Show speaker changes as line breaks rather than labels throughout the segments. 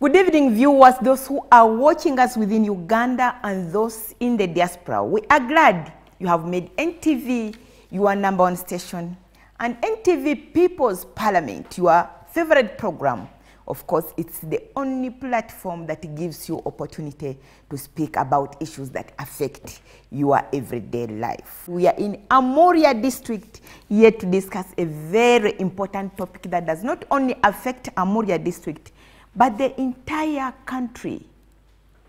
Good evening, viewers, those who are watching us within Uganda and those in the diaspora. We are glad you have made NTV your number one station and NTV People's Parliament your favorite program. Of course, it's the only platform that gives you opportunity to speak about issues that affect your everyday life. We are in Amuria district here to discuss a very important topic that does not only affect Amuria district, but the entire country: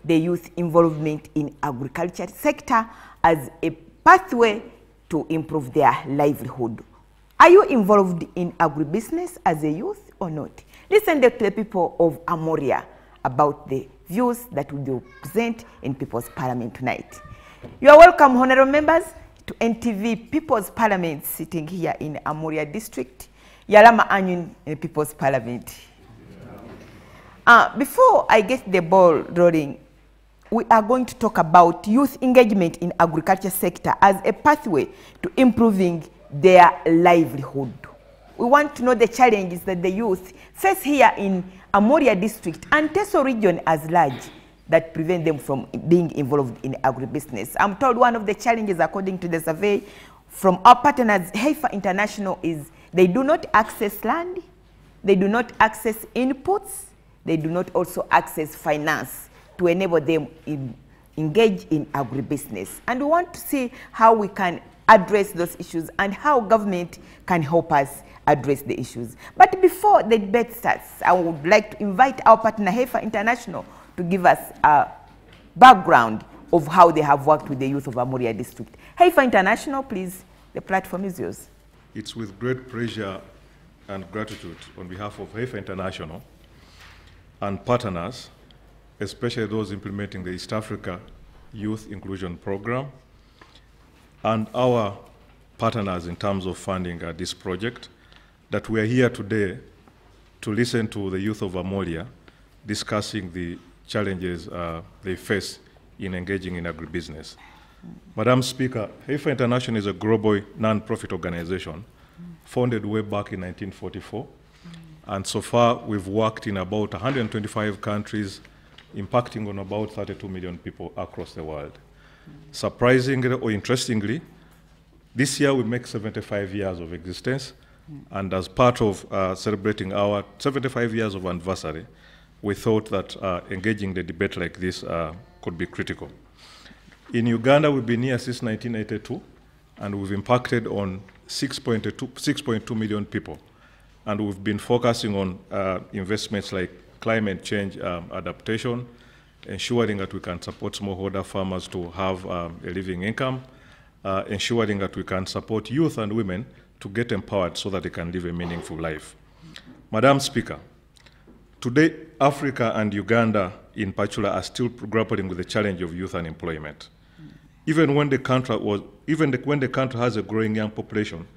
the youth involvement in agriculture sector as a pathway to improve their livelihood. Are you involved in agribusiness as a youth or not? Listen to the people of Amuria about the views that will be present in People's Parliament tonight. You are welcome, honorable members, to NTV People's Parliament sitting here in Amuria district. Yalama Anyun in People's Parliament. Before I get the ball rolling, we are going to talk about youth engagement in agriculture sector as a pathway to improving their livelihood. We want to know the challenges that the youth face here in Amuria district and Teso region as large that prevent them from being involved in agribusiness. I'm told one of the challenges, according to the survey from our partners, Heifer International, is they do not access land, they do not access inputs, they do not also access finance to enable them engage in agribusiness. And we want to see how we can address those issues and how government can help us address the issues. But before the debate starts, I would like to invite our partner Heifer International to give us a background of how they have worked with the youth of Amuria district. Heifer International, please, the platform is yours.
It's with great pleasure and gratitude on behalf of Heifer International and partners, especially those implementing the East Africa Youth Inclusion Program, and our partners in terms of funding this project, that we are here today to listen to the youth of Amuria discussing the challenges they face in engaging in agribusiness. Madam Speaker, Heifer International is a global non-profit organization founded way back in 1944. And so far, we've worked in about 125 countries, impacting on about 32 million people across the world. Surprisingly or interestingly, this year we make 75 years of existence, and as part of celebrating our 75 years of anniversary, we thought that engaging the debate like this could be critical. In Uganda, we've been here since 1982, and we've impacted on 6.2 million people. And we've been focusing on investments like climate change adaptation, ensuring that we can support smallholder farmers to have a living income, ensuring that we can support youth and women to get empowered so that they can live a meaningful life. Madam Speaker, today Africa and Uganda in particular are still grappling with the challenge of youth unemployment. Even when the country has a growing young population,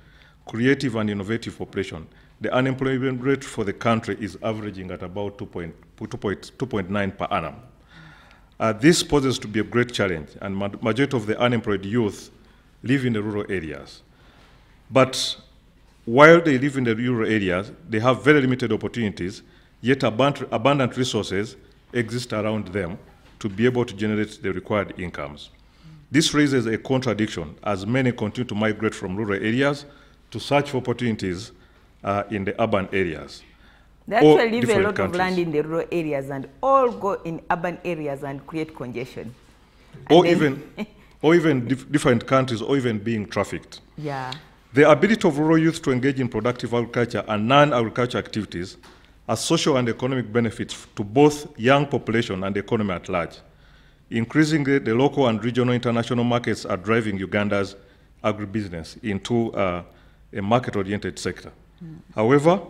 creative and innovative population, the unemployment rate for the country is averaging at about 2.9 per annum. This poses to be a great challenge, and majority of the unemployed youth live in the rural areas. But while they live in the rural areas, they have very limited opportunities, yet abundant resources exist around them to be able to generate the required incomes. This raises a contradiction as many continue to migrate from rural areas to search for opportunities in the urban areas.
They actually leave a lot of land in the rural areas and all go in urban areas and create congestion.
Or even different countries, or even being trafficked.
Yeah.
The ability of rural youth to engage in productive agriculture and non-agriculture activities has social and economic benefits to both young population and the economy at large. Increasingly, the local and regional international markets are driving Uganda's agribusiness into a market-oriented sector. However,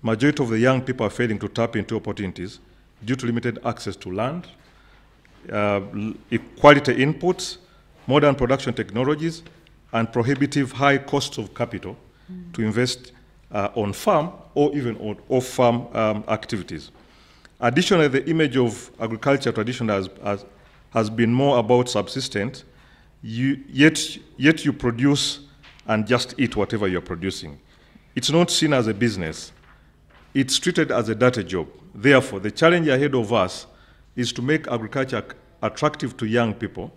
majority of the young people are failing to tap into opportunities due to limited access to land, quality inputs, modern production technologies, and prohibitive high costs of capital to invest on farm or even on off-farm activities. Additionally, the image of agriculture traditionally has been more about subsistence, yet you produce and just eat whatever you're producing. It's not seen as a business. it's treated as a dirty job. Therefore, the challenge ahead of us is to make agriculture attractive to young people,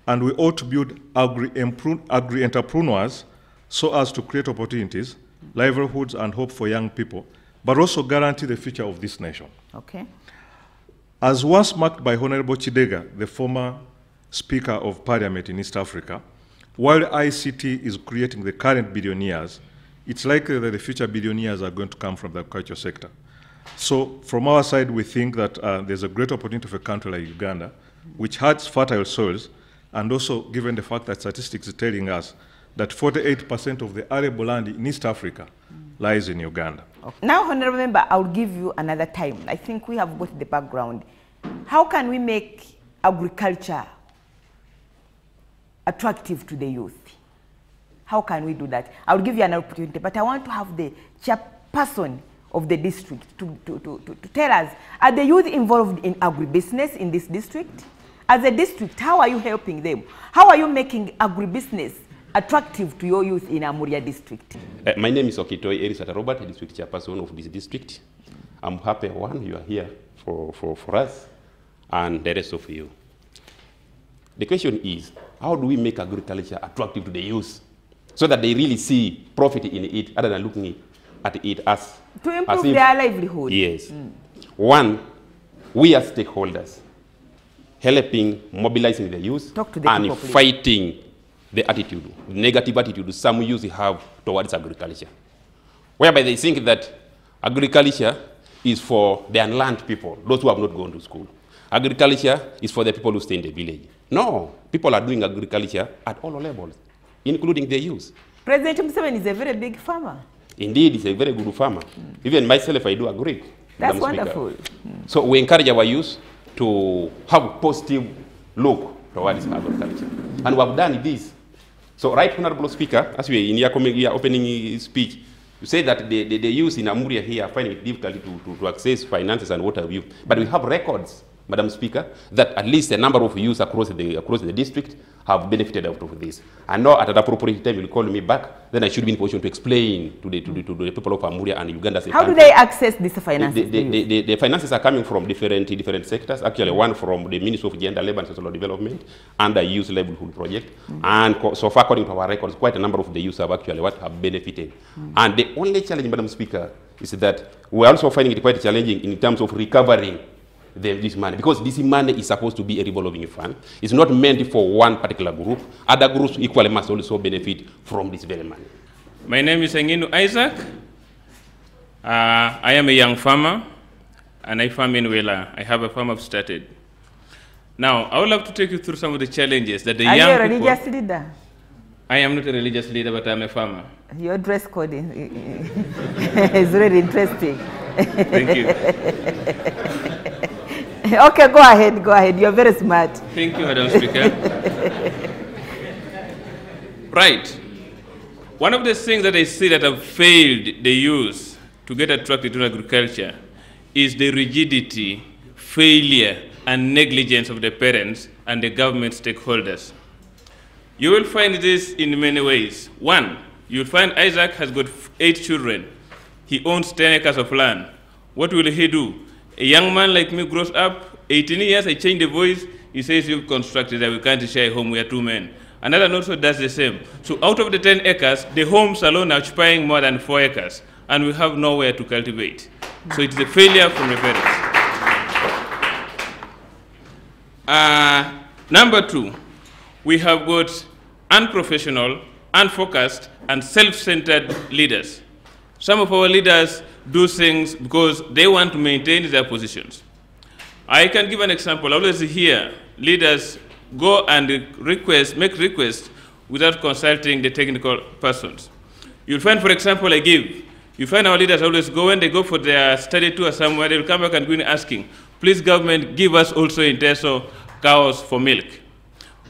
and we ought to build agri-entrepreneurs so as to create opportunities, livelihoods, and hope for young people, but also guarantee the future of this nation.
Okay.
As once marked by Honorable Chidega, the former Speaker of Parliament in East Africa, while ICT is creating the current billionaires, it's likely that the future billionaires are going to come from the agriculture sector. So from our side, we think that there's a great opportunity for a country like Uganda, which has fertile soils, and also given the fact that statistics are telling us that 48% of the arable land in East Africa lies in Uganda.
Okay. Now, Honorable Member, I'll give you another time. I think we have got the background. How can we make agriculture attractive to the youth? How can we do that? I'll give you an opportunity, but I want to have the chairperson of the district to tell us, are the youth involved in agribusiness in this district? As a district, how are you helping them? How are you making agribusiness attractive to your youth in Amuria district?
My name is Okitoi Erisata Robert, district chairperson of this district. I'm happy, one, you are here for us and the rest of you. The question is, how do we make agriculture attractive to the youth so that they really see profit in it other than looking at it as
to improve their livelihood?
Yes. One, we as stakeholders, helping, mobilizing the youth and fighting the attitude, the negative attitude some youth have towards agriculture, whereby they think that agriculture is for the unlearned people, those who have not gone to school. Agriculture is for the people who stay in the village. No, people are doing agriculture at all levels, including the youth.
President Museveni is a very big farmer.
Indeed, he's a very good farmer. Even myself, I do agree.
That's wonderful.
So we encourage our youth to have a positive look towards agriculture. And we have done this. So, right, Honorable Speaker, as we in your opening speech, you say that the youth in Amuria here are finding it difficult to access finances and what have you. But we have records, Madam Speaker, that at least a number of youths across the district have benefited out of this. And now at an appropriate time, you'll call me back, then I should be in position to explain to the people of Amuria and Uganda.
How do they access these finances?
The finances are coming from different sectors. Actually, one from the Ministry of Gender, Labour and Social Development and the Youth Livelihood Project. And so far, according to our records, quite a number of the youth have actually have benefited. And the only challenge, Madam Speaker, is that we're also finding it quite challenging in terms of recovering this money, because this money is supposed to be a revolving fund. It's not meant for one particular group. Other groups equally must also benefit from this very money.
My name is Enginu Isaac. I am a young farmer, and I farm in Wela. I have a farm I've started. Now, I would love to take you through some of the challenges that the young people... Are you a
religious leader?
I am not a religious leader, but I'm a farmer.
Your dress code is really interesting.
Thank you.
Okay, go ahead. You're very smart.
Thank you, Madam Speaker. Right. One of the things that I see that have failed the youth to get attracted to agriculture is the rigidity, failure, and negligence of the parents and the government stakeholders. You will find this in many ways. One, you'll find Isaac has got 8 children. He owns 10 acres of land. What will he do? A young man like me grows up, 18 years, I change the voice, he says, you've constructed that we can't share a home, we are 2 men. Another also does the same. So out of the 10 acres, the homes alone are occupying more than 4 acres, and we have nowhere to cultivate. So it's a failure from the parents. Number 2, we have got unprofessional, unfocused, and self-centered leaders. Some of our leaders do things because they want to maintain their positions. I can give an example. I always hear leaders go and make requests without consulting the technical persons. You'll find, for example, you find our leaders always go, when they go for their study tour somewhere, they'll come back and go in asking, please government, give us also in Teso cows for milk.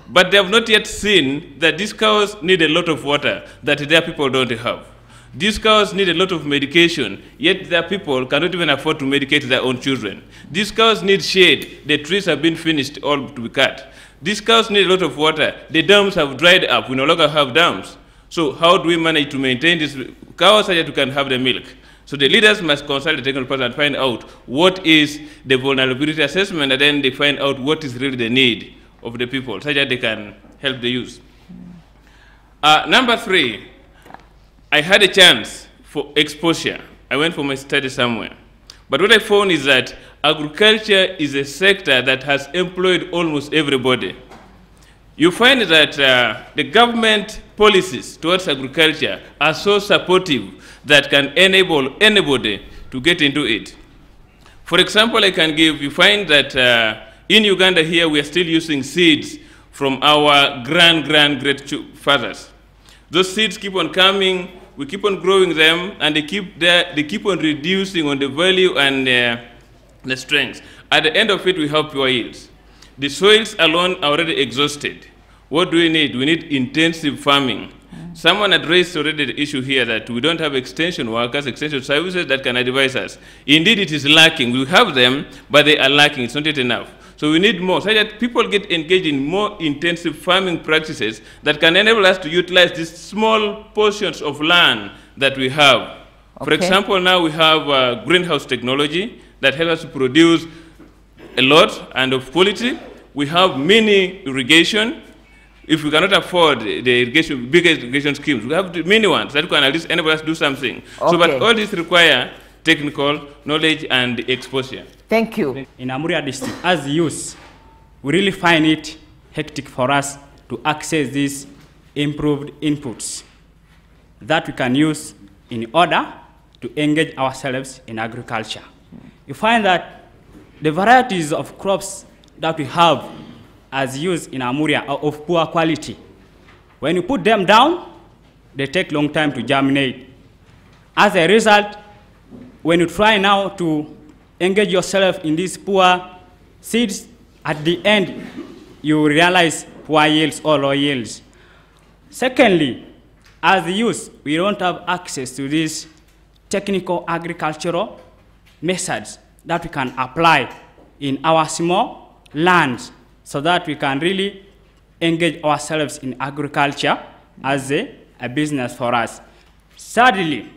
But they have not yet seen that these cows need a lot of water that their people don't have. These cows need a lot of medication, yet their people cannot even afford to medicate their own children. These cows need shade. The trees have been finished, all to be cut. These cows need a lot of water. The dams have dried up. We no longer have dams. So how do we manage to maintain these cows so that we can have the milk? So the leaders must consult the technical person and find out what is the vulnerability assessment, and then they find out what is really the need of the people, so that they can help the youth. Number 3, I had a chance for exposure. I went for my study somewhere. But what I found is that agriculture is a sector that has employed almost everybody. You find that the government policies towards agriculture are so supportive that can enable anybody to get into it. For example, I can give, you find that in Uganda here we are still using seeds from our great-fathers. Those seeds keep on coming, we keep on growing them, and they keep on reducing on the value and the strength. At the end of it, we have poor yields. The soils alone are already exhausted. What do we need? We need intensive farming. Someone had raised already the issue here that we don't have extension workers, extension services that can advise us. Indeed, it is lacking. We have them, but they are lacking. It's not yet enough. So we need more, so that people get engaged in more intensive farming practices that can enable us to utilize these small portions of land that we have. Okay. For example, now we have greenhouse technology that helps us to produce a lot and of quality. We have mini irrigation. If we cannot afford the irrigation, big irrigation schemes, we have the mini ones that can at least enable us to do something. Okay. So, but all this require technical knowledge and exposure.
Thank you.
In Amuria district, as youth, we really find it hectic for us to access these improved inputs that we can use in order to engage ourselves in agriculture. You find that the varieties of crops that we have as used in Amuria are of poor quality. When you put them down, they take long time to germinate. As a result, when you try now to engage yourself in these poor seeds, at the end, you realize poor yields or low yields. Secondly, as youth, we don't have access to these technical agricultural methods that we can apply in our small lands so that we can really engage ourselves in agriculture as a business for us. Thirdly,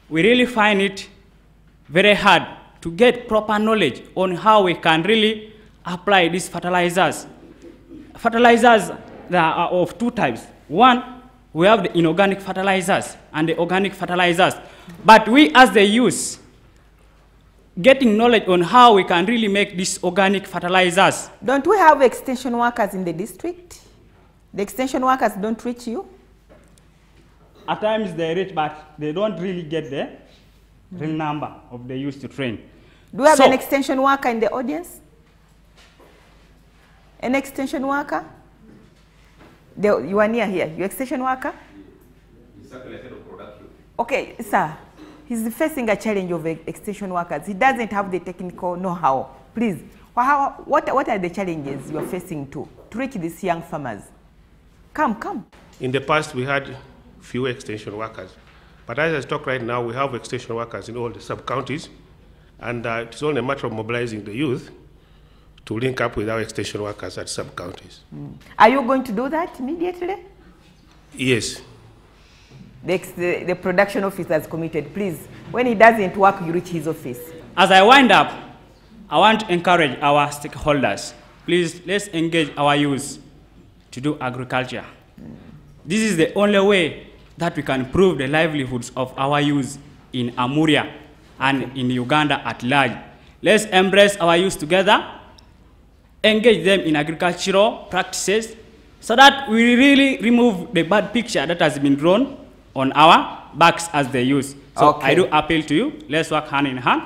we really find it very hard to get proper knowledge on how we can really apply these fertilizers. Fertilizers that are of 2 types. One, we have the inorganic fertilizers and the organic fertilizers. But we as the youth, getting knowledge on how we can really make these organic fertilizers.
Don't we have extension workers in the district? The extension workers don't reach you?
At times they reach, but they don't really get the real number of the youth to train.
Do we have an extension worker in the audience? An extension worker? You are near here. You extension worker? Okay, sir. He's facing a challenge of extension workers. He doesn't have the technical know-how. Please, what are the challenges you are facing to reach these young farmers? Come.
In the past, we had few extension workers. But as I talk right now, we have extension workers in all the sub-counties. And it's only a matter of mobilizing the youth to link up with our extension workers at sub-counties.
Are you going to do that immediately?
Yes.
The production officer has committed. Please, when he doesn't work, you reach his office.
As I wind up, I want to encourage our stakeholders. Please, let's engage our youth to do agriculture. This is the only way that we can improve the livelihoods of our youth in Amuria and in Uganda at large. Let's embrace our youth together, engage them in agricultural practices so that we really remove the bad picture that has been drawn on our backs as the youth. So I do appeal to you, let's work hand in hand.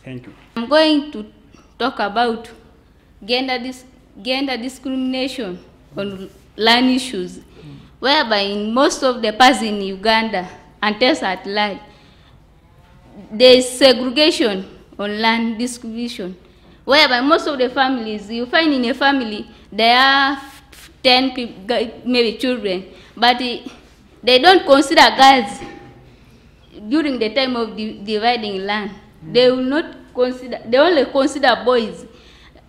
Thank you.
I'm going to talk about gender discrimination on land issues, whereby in most of the parts in Uganda and Tess at large, there is segregation on land distribution, whereby most of the families, you find in a family, there are 10 people, maybe children, but they don't consider girls during the time of dividing land. They will not consider, they only consider boys.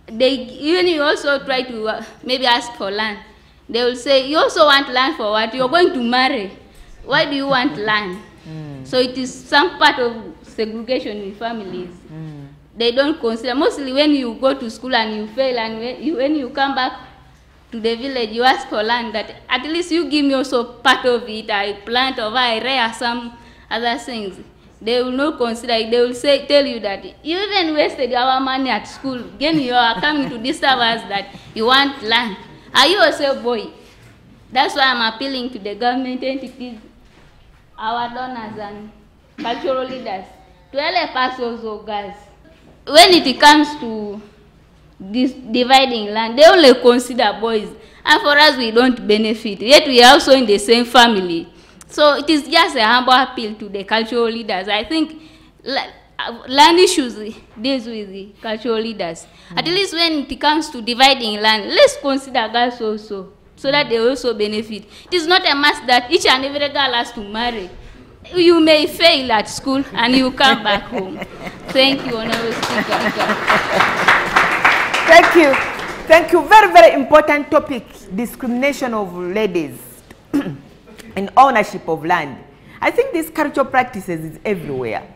Even you also try to maybe ask for land. They will say, you also want land for what? You're going to marry. Why do you want land? So it is some part of segregation in families. They don't consider, mostly when you go to school and you fail, and when you come back to the village, you ask for land, that at least you give me also part of it, I plant or I rear some other things. They will not consider it. They will tell you that you even wasted our money at school. Again, you are coming to disturb us that you want land. Are you also a boy? That's why I'm appealing to the government entities, our donors and cultural leaders, to help us also, guys. When it comes to this dividing land, they only consider boys. And for us, we don't benefit. Yet we are also in the same family. So it is just a humble appeal to the cultural leaders. I think land issues deals with the cultural leaders. At least when it comes to dividing land, let's consider girls also, so that they also benefit. It is not a must that each and every girl has to marry. You may fail at school and you come back home. Thank you, Honorable Speaker.
Thank you. Thank you. Very, very important topic, discrimination of ladies and ownership of land. I think this cultural practices is everywhere,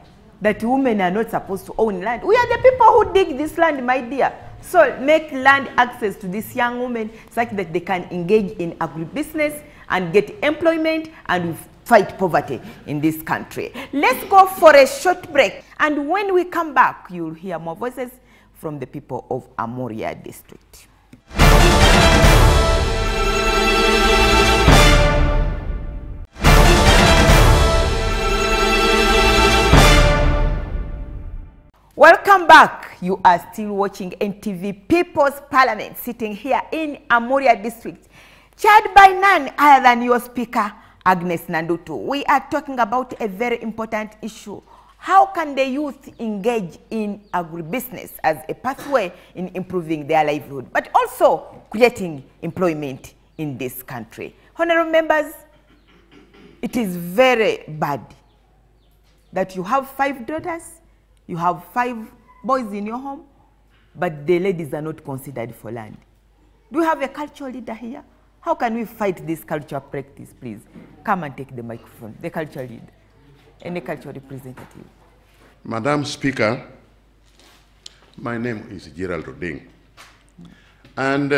that women are not supposed to own land. We are the people who dig this land, my dear. So make land access to these young women such that they can engage in agribusiness and get employment and fight poverty in this country. Let's go for a short break. And when we come back, you'll hear more voices from the people of Amuria district. Welcome back. You are still watching NTV People's Parliament, sitting here in Amuria district, chaired by none other than your speaker, Agnes Nandutu. We are talking about a very important issue. How can the youth engage in agribusiness as a pathway in improving their livelihood, but also creating employment in this country? Honorable members, it is very bad that you have 5 daughters, you have 5 boys in your home, but the ladies are not considered for land. Do you have a cultural leader here? How can we fight this cultural practice, please? Come and take the microphone, the cultural leader, any cultural representative.
Madam Speaker, my name is Gerald Oding, and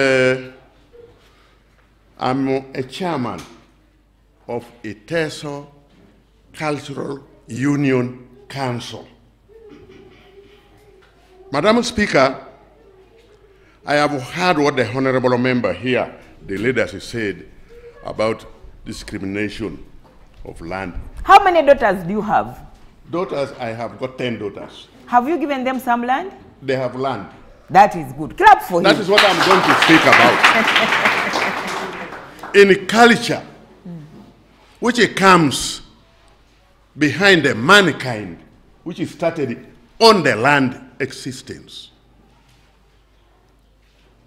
I'm a chairman of Iteso Cultural Union Council. Madam Speaker, I have heard what the honorable member here, the leaders, said about discrimination of land.
How many daughters do you have?
Daughters, I have got 10 daughters.
Have you given them some land?
They have land.
That is good. Clap for him.
That is what I'm going to speak about. In culture, which comes behind the mankind, which started on the land existence.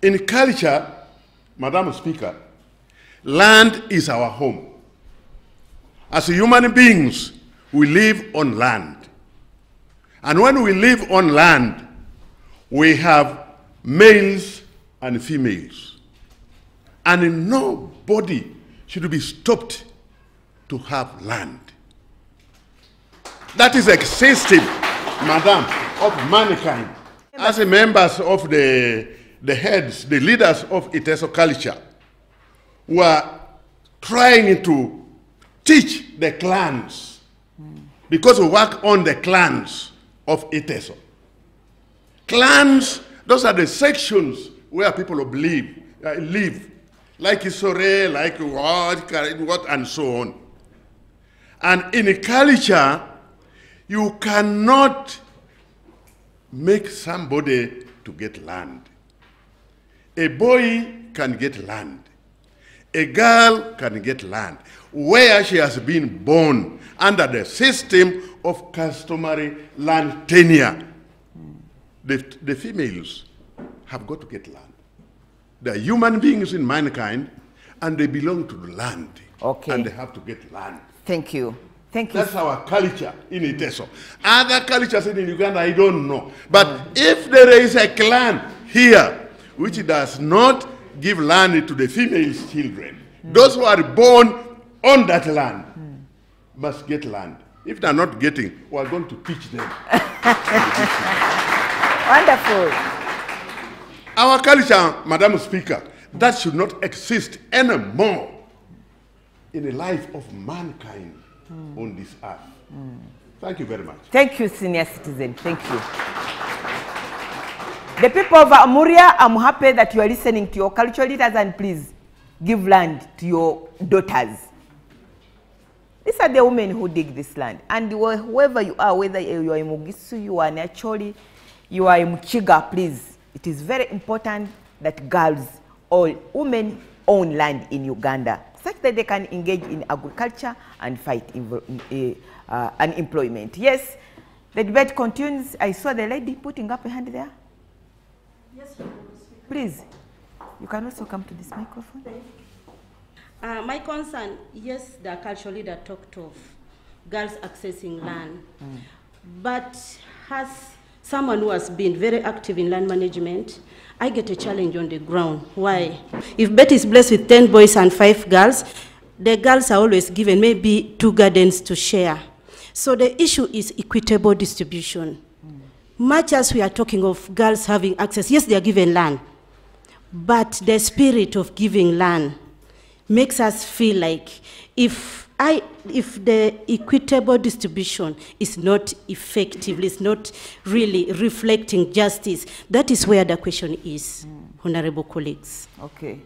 In culture, Madam Speaker, land is our home. As human beings, we live on land. And when we live on land, we have males and females. And nobody should be stopped to have land. That is existing, Madam, of mankind. As members of the heads, the leaders of Iteso culture, were trying to teach the clans, because we work on the clans of Iteso. Clans, those are the sections where people live, like Isore, like what, and so on. And in culture, you cannot make somebody to get land. A boy can get land. A girl can get land where she has been born under the system of customary land tenure. The females have got to get land. They are human beings in mankind, and they belong to the land.
Okay.
And they have to get land.
Thank you. Thank you.
That's our culture in Iteso. Other cultures in Uganda, I don't know. But if there is a clan here which does not give land to the female children, those who are born on that land must get land. If they're not getting, we're going to teach them.
Wonderful.
Our culture, Madam Speaker, that should not exist anymore in the life of mankind on this earth. Thank you very much.
Thank you, senior citizen. Thank you. The people of Amuria, I'm happy that you are listening to your cultural leaders, and please give land to your daughters. These are the women who dig this land. And whoever you are, whether you are in Mugisu, you are in Acholi, you are in Muchiga, please, it is very important that girls or women own land in Uganda, such that they can engage in agriculture and fight unemployment. Yes, the debate continues. I saw the lady putting up a hand there.
Yes,
please, you can also come to this microphone.
My concern, yes, the cultural leader talked of girls accessing land, but as someone who has been very active in land management, I get a challenge on the ground. Why? If Betty is blessed with 10 boys and 5 girls, the girls are always given maybe 2 gardens to share. So the issue is equitable distribution. Much as we are talking of girls having access, yes, they are given land, but the spirit of giving land makes us feel like if the equitable distribution is not effective, is not really reflecting justice, that is where the question is, honorable colleagues.
Okay.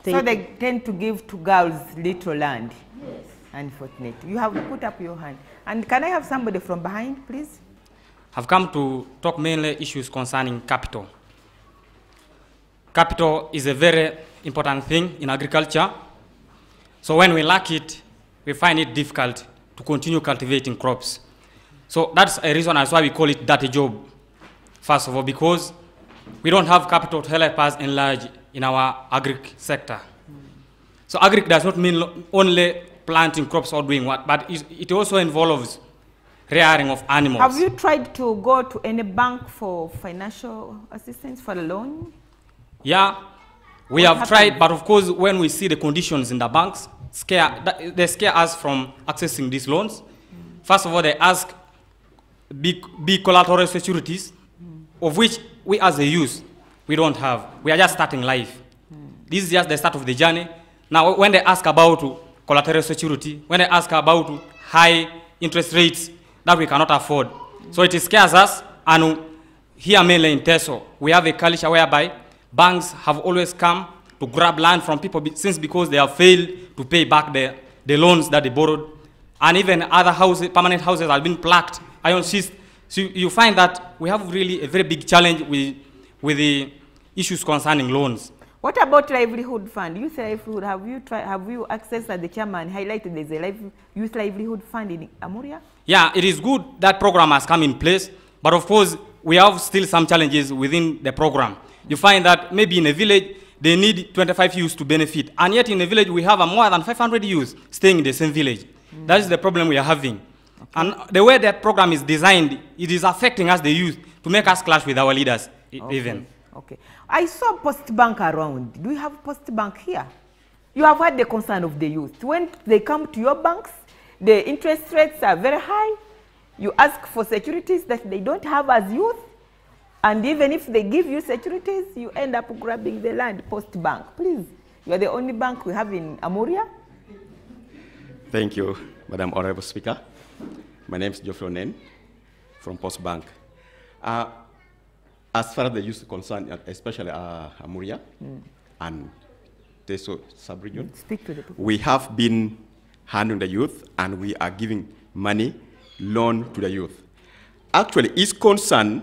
So they tend to give to girls little land.
Yes.
Unfortunately. You have put up your hand. And can I have somebody from behind, please?
I've come to talk mainly issues concerning capital. Capital is a very important thing in agriculture. So when we lack it, we find it difficult to continue cultivating crops. So that's a reason as why we call it dirty job. First of all, because we don't have capital to help us enlarge in our agric sector. So agric does not mean only planting crops or doing what, but it also involves rearing of animals.
Have you tried to go to any bank for financial assistance, for a loan?
Yeah, we have tried, but of course, when we see the conditions in the banks, they scare us from accessing these loans. First of all, they ask big collateral securities, of which we as a youth, we don't have. We are just starting life. This is just the start of the journey. Now, when they ask about collateral security, when they ask about high interest rates that we cannot afford, so it scares us. And here mainly in Teso, we have a culture whereby banks have always come to grab land from people because they have failed to pay back the loans that they borrowed. And even other houses, permanent houses have been plaqued, iron sheets. So you find that we have really a very big challenge with the issues concerning loans.
What about livelihood fund? Youth livelihood, have you accessed, as the chairman highlighted, there's a youth livelihood fund in Amuria? Yeah,
it is good that program has come in place, but of course, we have still some challenges within the program. You find that maybe in a village, they need 25 youths to benefit. And yet in a village, we have more than 500 youths staying in the same village. That is the problem we are having. Okay. And the way that program is designed, it is affecting us, the youth, to make us clash with our leaders, even.
Okay. I saw Post Bank around. Do you have Post Bank here? You have heard the concern of the youth. When they come to your banks, the interest rates are very high. You ask for securities that they don't have as youth. And even if they give you securities, you end up grabbing the land. Post Bank, please. You are the only bank we have in Amuria.
Thank you, Madam Honorable Speaker. My name is Geoffrey Onen from Post Bank. As far as the youth is concerned, especially Amuria and Teso sub-region, we have been handling the youth and we are giving money, loan to the youth. Actually, its concern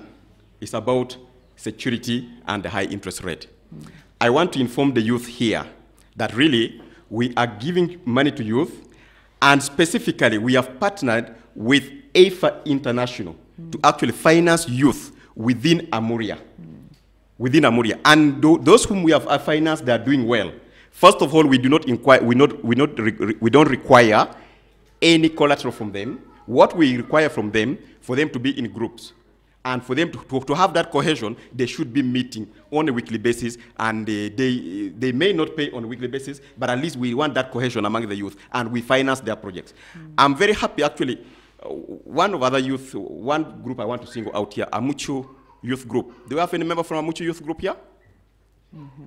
is about security and the high interest rate. I want to inform the youth here that really we are giving money to youth, and specifically we have partnered with AFA International to actually finance youth within Amuria. Within Amuria. And those whom we have financed, they are doing well. First of all, we do not inquire, we don't require any collateral from them. What we require from them, for them to be in groups. And for them to have that cohesion, they should be meeting on a weekly basis, and they may not pay on a weekly basis, but at least we want that cohesion among the youth, and we finance their projects. I'm very happy, actually, one of other youth, one group I want to single out here, Amuchu Youth Group. Do you have any member from Amuchu Youth Group here?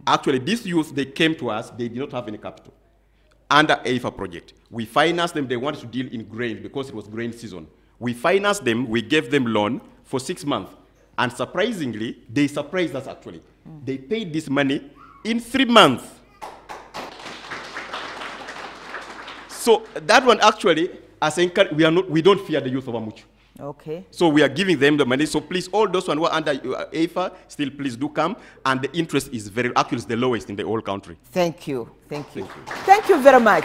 Actually, these youth, they came to us, they did not have any capital. Under AIFA project, we financed them, they wanted to deal in grain because it was grain season. We financed them, we gave them loan for 6 months. And surprisingly, they surprised us actually. They paid this money in 3 months. So that one actually, as we don't fear the youth of Amuchu.
Okay.
So we are giving them the money. So please, all those who are under AIFA, still please do come. And the interest is actually it's the lowest in the whole country.
Thank you. Thank you. Thank you very much.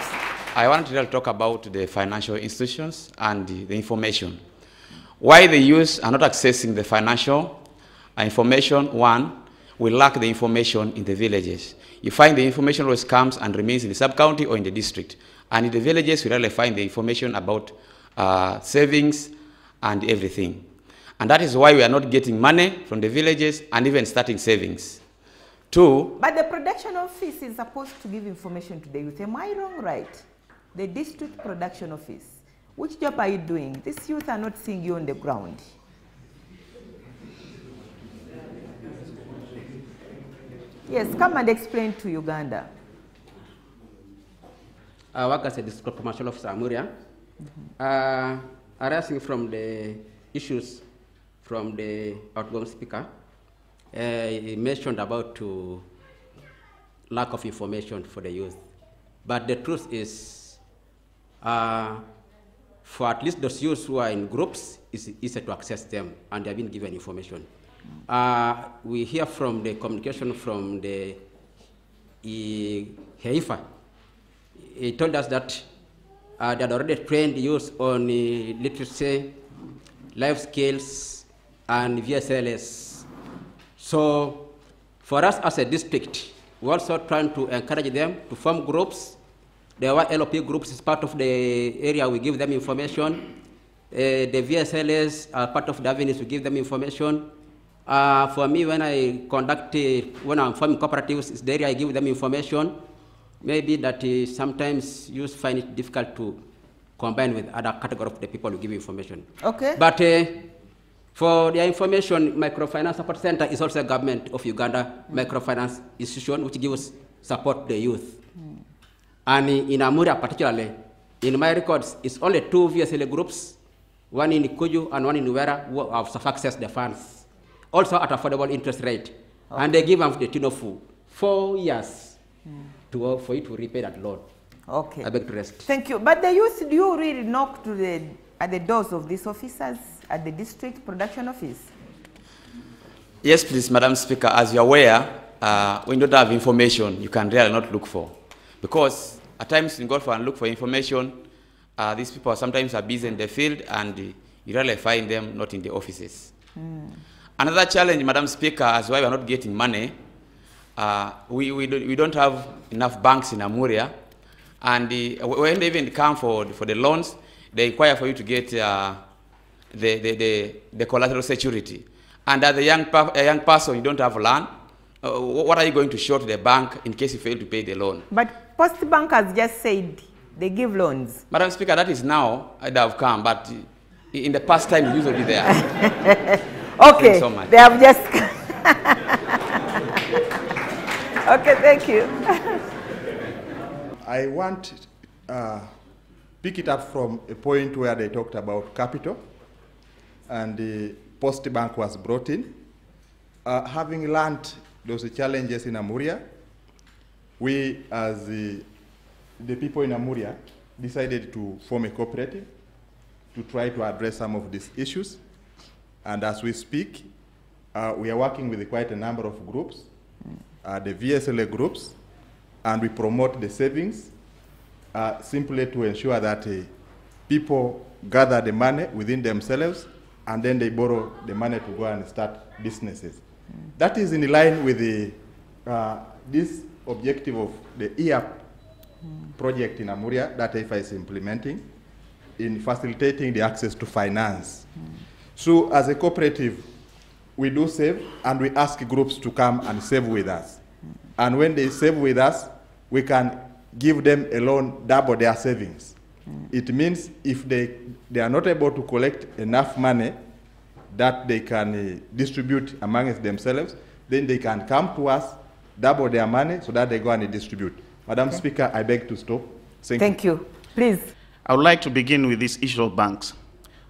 I want to talk about the financial institutions and the information. Why the youth are not accessing the financial information, one, we lack the information in the villages. You find the information always comes and remains in the sub-county or in the district. And in the villages, we rarely find the information about savings and everything. And that is why we are not getting money from the villages and even starting savings. Two.
But the production office is supposed to give information to the youth. Am I wrong, right? The district production office. Which job are you doing? These youth are not seeing you on the ground. Yes, come and explain to Uganda.
I work as a district commercial officer, Amuria. Arising from the issues from the outgoing speaker, he mentioned about lack of information for the youth. But the truth is, for at least those youths who are in groups, it's easy to access them, and they have been given information. We hear from the communication from the HEIFA. He told us that they had already trained youth on literacy, life skills, and VSLS. So for us as a district, we're also trying to encourage them to form groups. The LOP groups is part of the area, we give them information. The VSLS are part of the avenues, we give them information. For me, when I'm forming cooperatives, it's the area I give them information. Maybe that sometimes you find it difficult to combine with other categories of the people who give information.
Okay.
But for the information, Microfinance Support Center is also a government of Uganda microfinance institution which gives support to the youth. And in Amuria particularly, in my records, it's only 2 VSLA groups, one in Kuju and one in Uwera, who have accessed the funds, also at affordable interest rate. Okay. And they give them the tune of 4 years for you to repay that loan.
Okay.
I beg to rest.
Thank you. But the youth, do you really knock at the doors of these officers at the district production office?
Yes, please, Madam Speaker. As you're aware, when you don't have information, you can really not look for. Because at times you go for and look for information, these people sometimes are busy in the field and you really find them not in the offices. Another challenge, Madam Speaker, as why we are not getting money, we don't have enough banks in Amuria. And when they even come for the loans, they require for you to get the collateral security. And as a young person, you don't have land. What are you going to show to the bank in case you fail to pay the loan?
But Post Bank has just said they give loans.
Madam Speaker, that is now they have come, but in the past time, it used to be there.
Okay,
so much.
They have just... Okay, thank you.
I want pick it up from a point where they talked about capital and the Post Bank was brought in. Having learned those challenges in Amuria, we as the people in Amuria decided to form a cooperative to try to address some of these issues. And as we speak, we are working with quite a number of groups, the VSLA groups, and we promote the savings simply to ensure that people gather the money within themselves and then they borrow the money to go and start businesses. That is in line with this objective of the EAP project in Amuria that IFA is implementing in facilitating the access to finance. So as a cooperative, we do save and we ask groups to come and save with us. And when they save with us, we can give them a loan double their savings. It means if they are not able to collect enough money that they can distribute amongst themselves, then they can come to us, double their money so that they go and distribute. Madam Speaker, I beg to stop. Thank you.
Please.
I would like to begin with this issue of banks.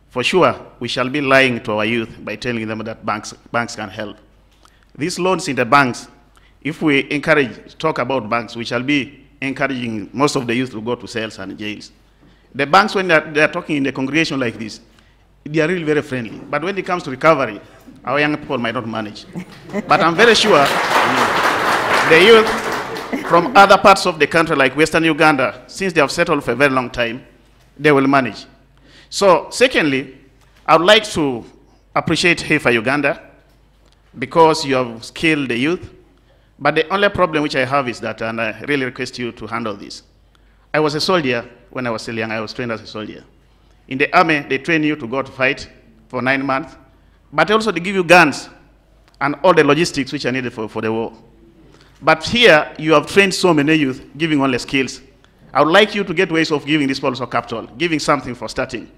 For sure, we shall be lying to our youth by telling them that banks can help. These loans in the banks, if we talk about banks, we shall be encouraging most of the youth to go to cells and jails. The banks, when they are talking in a congregation like this, they are really very friendly. But when it comes to recovery, our young people might not manage. But I'm very sure the youth from other parts of the country, like Western Uganda, since they have settled for a very long time, they will manage. So, secondly, I would like to appreciate HEFA Uganda because you have skilled the youth. But the only problem which I have is that, and I really request you to handle this. I was a soldier when I was still young. I was trained as a soldier. In the army, they train you to go to fight for 9 months, but also they give you guns and all the logistics which are needed for the war. But here, you have trained so many youth, giving only skills. I would like you to get ways of giving this also capital, giving something for starting.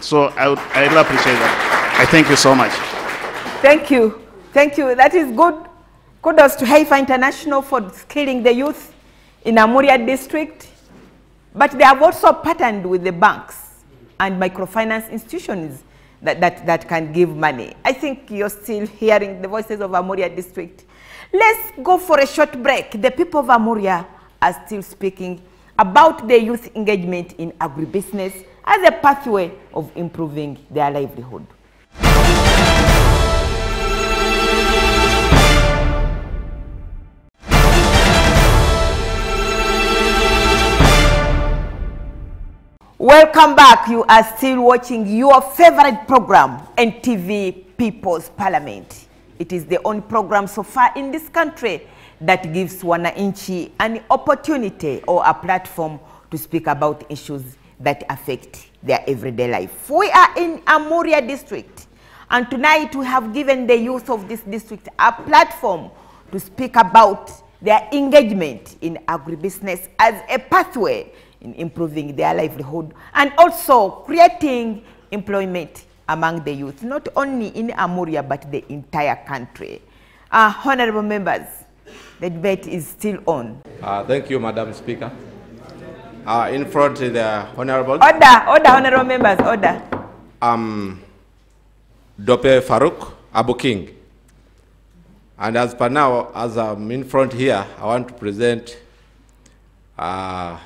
So I really appreciate that. I thank you so much.
Thank you. Thank you. That is good. Kudos to HEFA International for skilling the youth in Amuria district. But they have also partnered with the banks and microfinance institutions that can give money. I think you're still hearing the voices of Amuria district. Let's go for a short break. The people of Amuria are still speaking about the youth engagement in agribusiness as a pathway of improving their livelihood. Welcome back. You are still watching your favorite program, NTV People's Parliament. It is the only program so far in this country that gives wananchi an opportunity or a platform to speak about issues that affect their everyday life. We are in Amuria district, and tonight we have given the youth of this district a platform to speak about their engagement in agribusiness as a pathway in improving their livelihood and also creating employment among the youth, not only in Amuria but the entire country. Honorable members, the debate is still on.
Thank you, Madam Speaker. In front of the Honorable.
Order, honorable members, order.
Dope Farouk Abu King. And as per now, as I'm in front here, I want to present the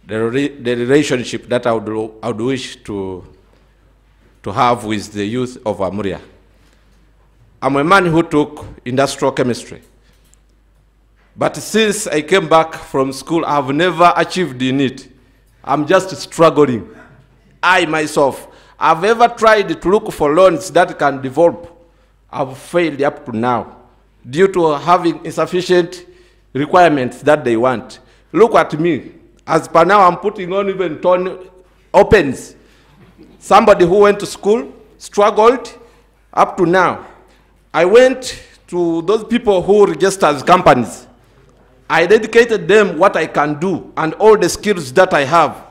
relationship that I would wish to have with the youth of Amuria. I'm a man who took industrial chemistry. But since I came back from school, I've never achieved in it. I'm just struggling. I myself, I've ever tried to look for loans that can develop. I've failed up to now due to having insufficient requirements that they want. Look at me. As per now, I'm putting on even ton opens. Somebody who went to school, struggled up to now. I went to those people who register as companies. I dedicated them what I can do and all the skills that I have.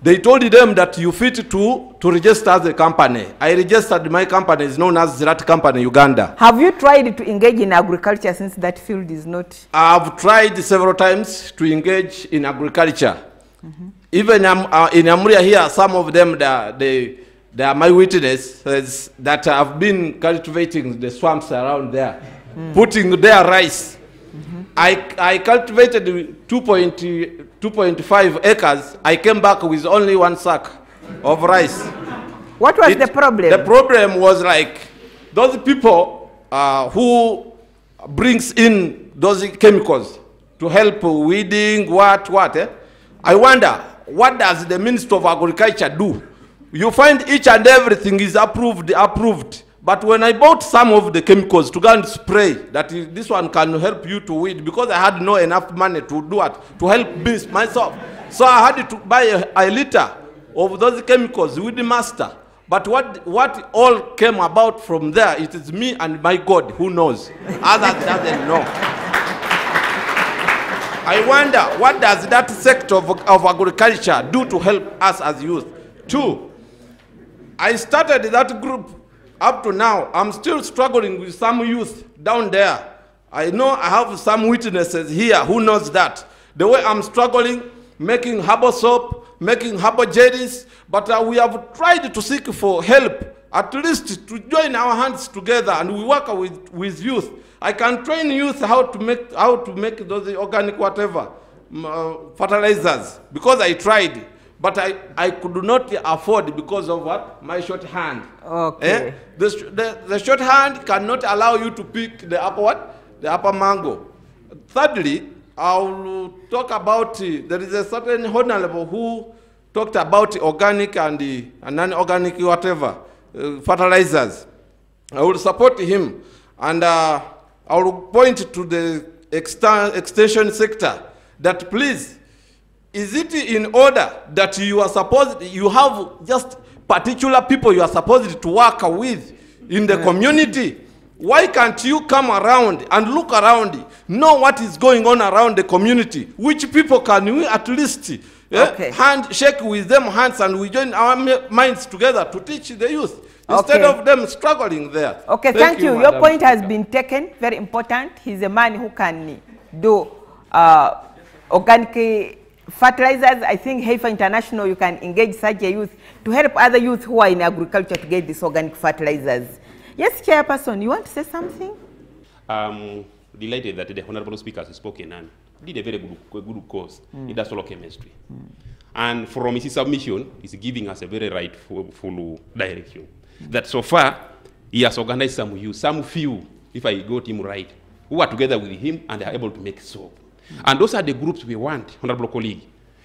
They told them that you fit to register as a company. I registered my company, is known as Zirat Company, Uganda.
Have you tried to engage in agriculture since that field is not? I've
tried several times to engage in agriculture. Even in Amuria here, some of them, they are my witnesses that have been cultivating the swamps around there, putting their rice. I cultivated 2.5 acres. I came back with only 1 sack of rice.
What was the problem?
The problem was like those people who brings in those chemicals to help weeding, what. I wonder, what does the Minister of Agriculture do? You find each and everything is approved. But when I bought some of the chemicals to go and spray, that this one can help you to weed, because I had no enough money to do it, to help me myself. So I had to buy a liter of those chemicals with the master. But what all came about from there, it is me and my God who knows. Others doesn't know. I wonder, what does that sector of agriculture do to help us as youth? 2, I started that group. Up to now, I'm still struggling with some youth down there. I know I have some witnesses here who knows that. The way I'm struggling, making herbal soap, making herbal jellies, but we have tried to seek for help, at least to join our hands together, and we work with youth. I can train youth how to make those organic whatever, fertilizers, because I tried. But I could not afford because of what? My short hand.
Okay.
The short hand cannot allow you to pick the upper what? The upper mango. Thirdly, I'll talk about, there is a certain honorable who talked about organic and non-organic whatever, fertilizers. I will support him. And I will point to the extension sector that please, is it in order that you have just particular people you are supposed to work with in the community? Why can't you come around and look around, know what is going on around the community? Which people can we at least handshake with them hands, and we join our minds together to teach the youth instead of them struggling there.
Okay, thank you. Your point has been taken, very important. He's a man who can do organic fertilizers. I think Heifer International, you can engage such a youth to help other youth who are in agriculture to get these organic fertilizers. Yes, Chairperson, you want to say something?
Delighted that the Honorable Speaker has spoken and did a very good course in industrial chemistry. And from his submission, he's giving us a very rightful direction. That so far, he has organized some youth, some few, if I got him right, who are together with him and are able to make soap. And those are the groups we want, Honorable colleague.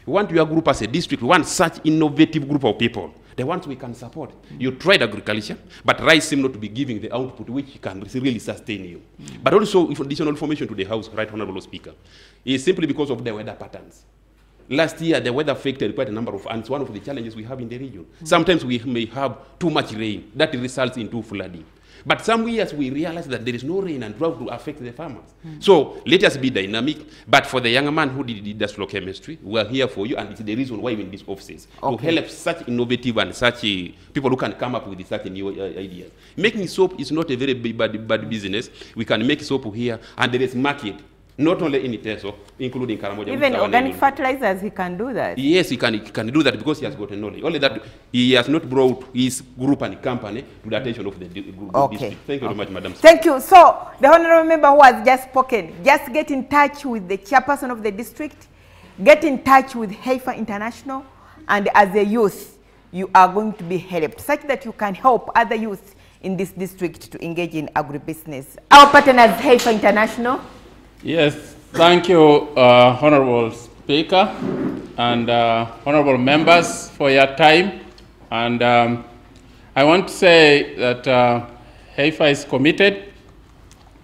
We want your group as a district. We want such innovative group of people, the ones we can support. You tried agriculture, but rice seems not to be giving the output which can really sustain you. But also, additional information to the House, right, Honorable Speaker, is simply because of the weather patterns. Last year, the weather affected quite a number of, and it's one of the challenges we have in the region. Sometimes we may have too much rain. That results into flooding. But some years we realize that there is no rain and drought to affect the farmers. So let us be dynamic. But for the young man who did industrial chemistry, we are here for you, and it's the reason why we're in these offices. To help such innovative and such people who can come up with such new ideas. Making soap is not a very bad business. We can make soap here, and there is market. Not only in Iteso, including Karamoja.
Even organic fertilizers, he can do that.
Yes, he can do that because he has got a knowledge. Only that he has not brought his group and company to the attention of the district. Thank you very much, Madam.
Thank you. So, the honorable member who has just spoken, just get in touch with the chairperson of the district, get in touch with Heifer International, and as a youth, you are going to be helped, such that you can help other youth in this district to engage in agribusiness. Our partners, Heifer International.
Yes, thank you, Honorable Speaker and Honorable members for your time. And I want to say that Heifer is committed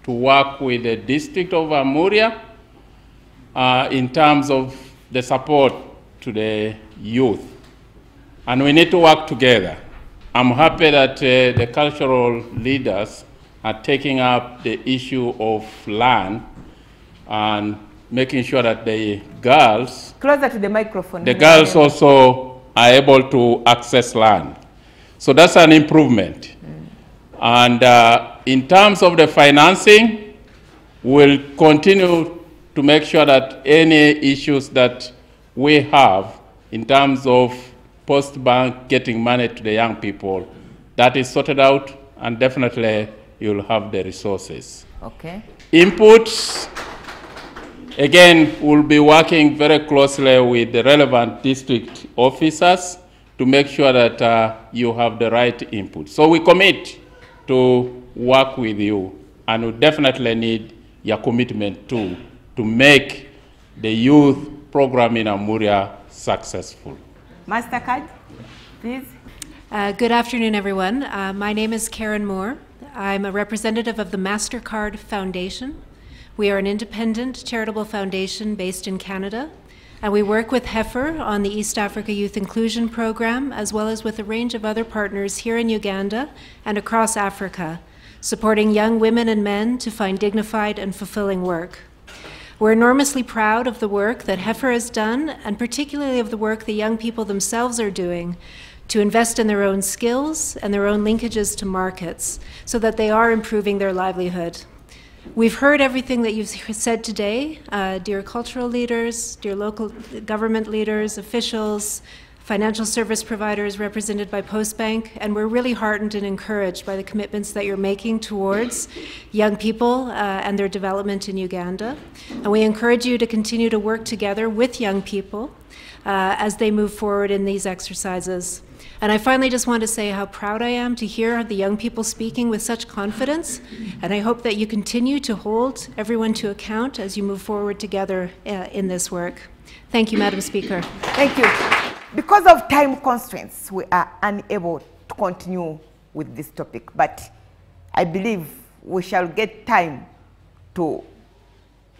to work with the District of Amuria in terms of the support to the youth. And we need to work together. I'm happy that the cultural leaders are taking up the issue of land and making sure that the girls,
closer to the microphone,
the girls also are able to access land. So that's an improvement. And in terms of the financing, we'll continue to make sure that any issues that we have in terms of post-bank getting money to the young people, that is sorted out, and definitely you'll have the resources.
Okay.
Inputs. Again, we'll be working very closely with the relevant district officers to make sure that you have the right input. So we commit to work with you, and we definitely need your commitment too to make the youth program in Amuria successful.
MasterCard, please.
Good afternoon, everyone. My name is Karen Moore. I'm a representative of the MasterCard Foundation. We are an independent charitable foundation based in Canada, and we work with Heifer on the East Africa Youth Inclusion Program, as well as with a range of other partners here in Uganda and across Africa, supporting young women and men to find dignified and fulfilling work. We're enormously proud of the work that Heifer has done, and particularly of the work the young people themselves are doing to invest in their own skills and their own linkages to markets so that they are improving their livelihood. We've heard everything that you've said today, dear cultural leaders, dear local government leaders, officials, financial service providers represented by Postbank, and we're really heartened and encouraged by the commitments that you're making towards young people and their development in Uganda. And we encourage you to continue to work together with young people as they move forward in these exercises. And I finally just want to say how proud I am to hear the young people speaking with such confidence, and I hope that you continue to hold everyone to account as you move forward together in this work. Thank you, Madam Speaker.
Thank you. Because of time constraints, we are unable to continue with this topic, but I believe we shall get time to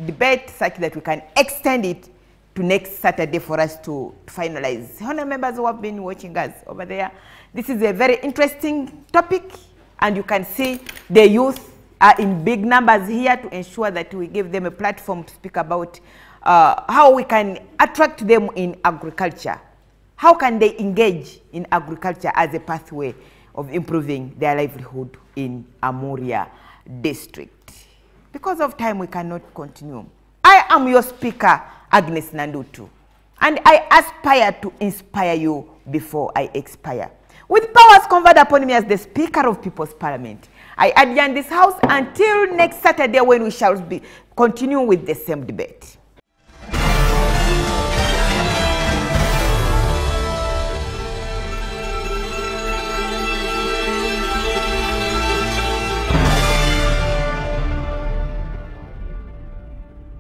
debate such that we can extend it to next Saturday for us to finalize. Honourable members who have been watching us over there, this is a very interesting topic, and you can see the youth are in big numbers here to ensure that we give them a platform to speak about how we can attract them in agriculture. How can they engage in agriculture as a pathway of improving their livelihood in Amuria district? Because of time, we cannot continue. I am your speaker, Agnes Nandutu, and I aspire to inspire you before I expire. With powers conferred upon me as the Speaker of People's Parliament, I adjourn this house until next Saturday when we shall be continuing with the same debate.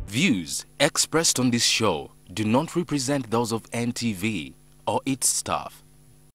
Views expressed on this show do not represent those of NTV or its staff.